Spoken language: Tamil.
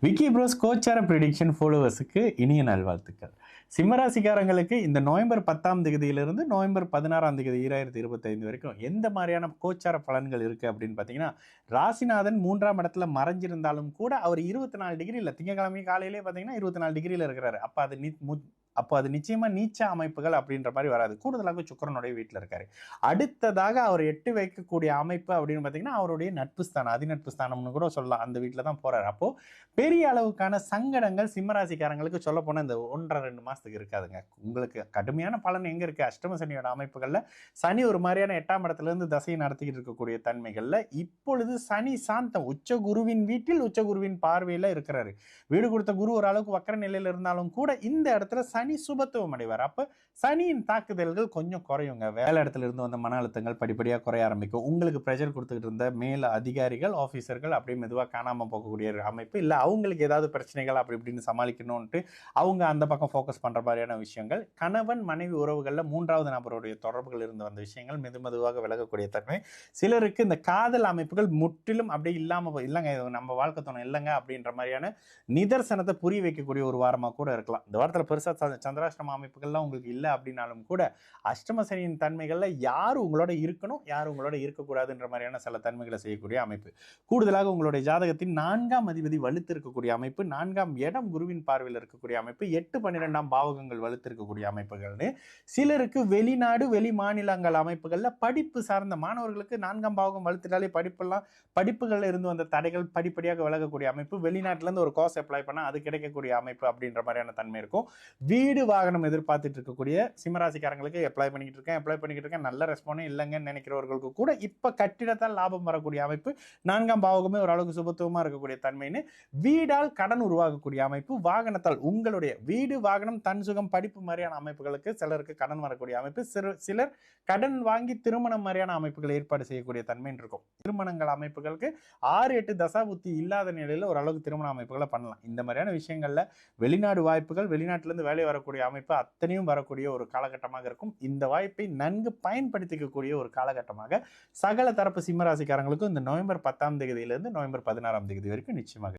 விக்கி ப்ரோஸ் கோச்சார ப்ரிடிக்ஷன் ஃபாலோவர்ஸுக்கு இனிய நல்வாழ்த்துக்கள். சிம்மராசிக்காரங்களுக்கு இந்த நவம்பர் 10ஆம் தேதியிலிருந்து நவம்பர் 16ஆம் தேதி 2025 வரைக்கும் எந்த மாதிரியான கோச்சார பலன்கள் இருக்குது அப்படின்னு பார்த்தீங்கன்னா, ராசிநாதன் 3ஆம் இடத்துல மறைஞ்சிருந்தாலும் கூட அவர் 24 டிகிரியில் திங்கக்கிழமை காலையிலே பார்த்தீங்கன்னா 24 டிகிரியில் இருக்கிறாரு. அப்போ அது நிச்சயமா நீச்ச அமைப்புகள் அப்படின்ற மாதிரி வராது. கூடுதலாக சுக்கிரனுடைய வீட்டில் இருக்காரு. அடுத்ததாக அவர் எட்டு வைக்கக்கூடிய அமைப்பு அப்படின்னு பார்த்தீங்கன்னா அவருடைய நட்பு ஸ்தானம், அதிநட்பு ஸ்தானம்னு கூட சொல்லலாம். அந்த வீட்டில் தான் போறாரு. அப்போ பெரிய அளவுக்கான சங்கடங்கள் சிம்மராசிக்காரங்களுக்கு சொல்ல போனால் இந்த 1.5-2 மாசத்துக்கு இருக்காதுங்க. உங்களுக்கு கடுமையான பலன் எங்க இருக்கு? அஷ்டம சனியோட அமைப்புகள்ல சனி ஒரு மாதிரியான 8ஆம் இடத்துல இருந்து தசையை நடத்திக்கிட்டு இருக்கக்கூடிய தன்மைகள்ல இப்பொழுது சனி சாந்தம் உச்ச குருவின் வீட்டில் உச்ச குருவின் பார்வையில இருக்கிறாரு. வீடு கொடுத்த குரு ஒரு அளவுக்கு வக்கர நிலையில இருந்தாலும் கூட இந்த இடத்துல சனி சுபத்துவம் அடைவார். அப்ப சனியின் தாக்குதல்கள் கொஞ்சம் குறையுங்க. வேலை இடத்துல இருந்து வந்த மன அழுத்தங்கள் படிப்படியாக குறைய ஆரம்பிக்கும். உங்களுக்கு ப்ரெஷர் கொடுத்துக்கிட்டு இருந்த மேல அதிகாரிகள் ஆஃபீஸர்கள் அப்படியே மெதுவாக காணாமல் போகக்கூடிய அமைப்பு, இல்லை அவங்களுக்கு ஏதாவது பிரச்சனைகள் அப்படி இப்படின்னு சமாளிக்கணும்ன்ட்டு அவங்க அந்த பக்கம் ஃபோக்கஸ் பண்ணுற மாதிரியான விஷயங்கள், கணவன் மனைவி உறவுகளில் 3வது நபருடைய தொடர்புகள் இருந்து வந்த விஷயங்கள் மெதுவாக விலகக்கூடிய தன்மை. சிலருக்கு இந்த காதல் அமைப்புகள் முற்றிலும் அப்படியே இல்லாமல் இல்லைங்க நம்ம வாழ்க்கை துணை இல்லைங்க அப்படின்ற மாதிரியான நிதர்சனத்தை புரிய வைக்கக்கூடிய ஒரு வாரமாக கூட இருக்கலாம். இந்த வாரத்தில் பெருசாக சந்திராஷ்டம அமைப்புகள்லாம் உங்களுக்கு இல்லை அப்படின்னாலும் கூட அஷ்டம சனியின் தன்மைகள்ல யார் உங்களோட இருக்கணும், யார் உங்களோட இருக்கக்கூடாதுன்ற மாதிரியான சில தன்மைகளை செய்யக்கூடிய அமைப்பு. கூடுதலாக உங்களுடைய ஜாதகத்தின் 4ஆம் அதிபதி வலுத்து இருக்கக்கூடிய அமைப்பு, 4ஆம் இடம் குருவின் பார்வையில் இருக்கக்கூடிய அமைப்பு, 8-12ஆம் பாவகங்கள் வலுத்து இருக்கக்கூடிய அமைப்புகள்னு சிலருக்கு வெளிநாடு வெளி மாநிலங்கள் அமைப்புகள்ல படிப்பு சார்ந்த மாணவர்களுக்கு 4ஆம் பாவகம் வலுத்துட்டாலே படிப்புகள்ல இருந்து வந்த தடைகள் படிப்படியாக விலகக்கூடிய அமைப்பு, வெளிநாட்டுல இருந்து ஒரு கோர்ஸ் அப்ளை பண்ணா அது கிடைக்கக்கூடிய அமைப்பு அப்படின்ற மாதிரியான தன்மை இருக்கும். வீடு வாகனம் எதிர்பார்த்துட்டு இருக்கக்கூடிய சிம்மராசிக்காரங்களுக்கு அப்ளை பண்ணிக்கிட்டு இருக்கேன் நல்ல ரெஸ்பான்ஸ் இல்லைங்கன்னு நினைக்கிறவர்களுக்கு கூட இப்ப கட்டிடத்தால் லாபம் வரக்கூடிய அமைப்பு, 4ஆம் பாவகமே ஓரளவுக்கு சுபத்துவமா இருக்கக்கூடிய தன்மைன்னு, வீடால் கடன் உருவாகக்கூடிய அமைப்பு, வாகனத்தால் உங்களுடைய வீடு வாகனம் தன் சுகம் படிப்பு மாதிரியான அமைப்புகளுக்கு சிலருக்கு கடன் வரக்கூடிய அமைப்பு, சிலர் கடன் வாங்கி திருமணம் மாதிரியான அமைப்புகளை ஏற்பாடு செய்யக்கூடிய தன்மை இருக்கும். திருமணங்கள் அமைப்புகளுக்கு 6-8 தசாபுத்தி இல்லாத நிலையில ஓரளவுக்கு திருமண அமைப்புகளை பண்ணலாம். இந்த மாதிரியான விஷயங்கள்ல வெளிநாடு வாய்ப்புகள், வெளிநாட்டிலிருந்து வேலை வரக்கூடிய அமைப்பு அத்தனையும் வரக்கூடிய ஒரு காலகட்டமாக இருக்கும். இந்த வாய்ப்பை நன்கு பயன்படுத்திக்கக்கூடிய ஒரு காலகட்டமாக சகல தரப்பு சிம்மராசிக்காரங்களுக்கும் இந்த நவம்பர் 10ஆம் தேதியிலிருந்து நவம்பர் 16ஆம் தேதி வரைக்கும் நிச்சயமாக